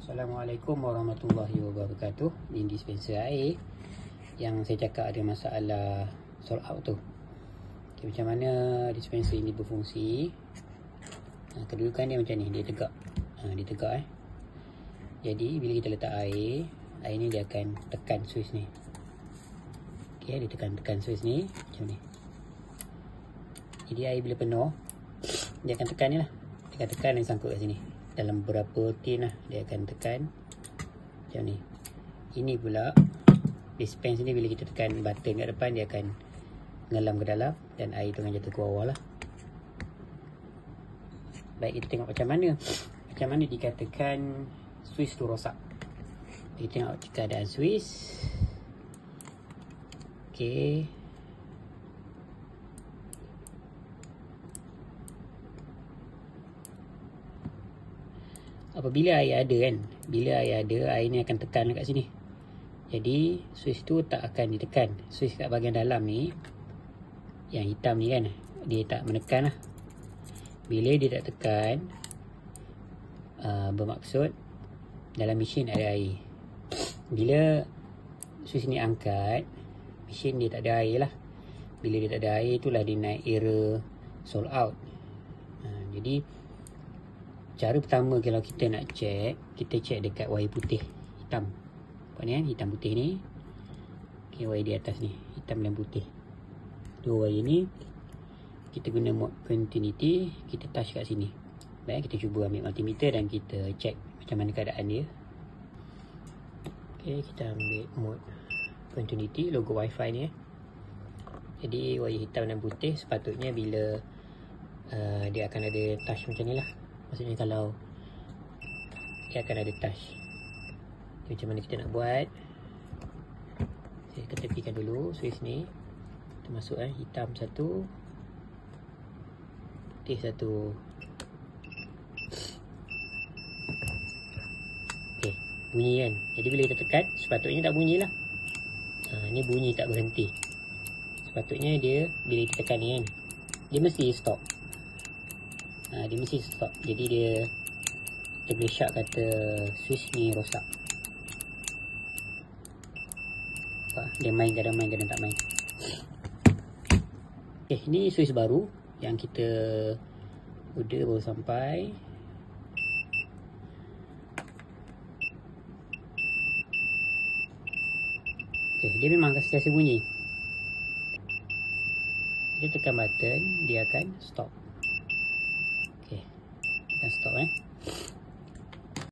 Assalamualaikum warahmatullahi wabarakatuh. Ini dispenser air yang saya cakap ada masalah sold out tu. Okay, macam mana dispenser ini berfungsi? Kedudukan dia macam ni, dia tegak. Dia tegak Jadi bila kita letak air ni dia akan tekan switch ni. Okay, dia tekan switch ni macam ni. Jadi air bila penuh, dia akan tekan ni lah. Dia akan tekan dan sangkut kat sini. Dalam beberapa tin lah dia akan tekan macam ni. Ini pula dispense ni, bila kita tekan button kat depan, dia akan ngelam ke dalam dan air tu akan jatuh ke bawah lah. Baik, kita tengok macam mana dikatakan switch tu rosak. Kita tengok keadaan switch. Okay, apabila air ada bila air ada, air ni akan tekan kat sini. Jadi switch tu tak akan ditekan. Switch kat bahagian dalam ni, yang hitam ni kan, dia tak menekan lah. Bila dia tak tekan, bermaksud dalam mesin ada air. Bila switch ni angkat, mesin dia tak ada air lah. Bila dia tak ada air, itulah dia naik error sold out. Jadi cara pertama kalau kita nak check, kita check dekat wire putih hitam. Nampak ni kan, hitam putih ni. Okay, wire di atas ni, hitam dan putih. Dua wire ni kita guna mode continuity, kita touch kat sini. Baik, kita cuba ambil multimeter dan kita check macam mana keadaan dia. Okay, kita ambil mode continuity, logo wifi ni. Jadi wire hitam dan putih sepatutnya bila dia akan ada touch macam ni lah. Maksudnya kalau dia akan ada touch. Macam mana kita nak buat? Saya ketepikan dulu switch ni. Kita masuk hitam satu, putih satu. Okey, bunyi kan. Jadi bila kita tekan, sepatutnya tak bunyi lah. Ni bunyi tak berhenti. Sepatutnya dia bila kita tekan ni kan, dia mesti stop. Dia mesti stop. Jadi dia boleh syak kata switch ni rosak. Dia main kadang tak main. Okay, ni switch baru yang kita order baru sampai. Okay, dia memang akan sentiasa bunyi. Kita tekan button, dia akan stop. Okay, dan stop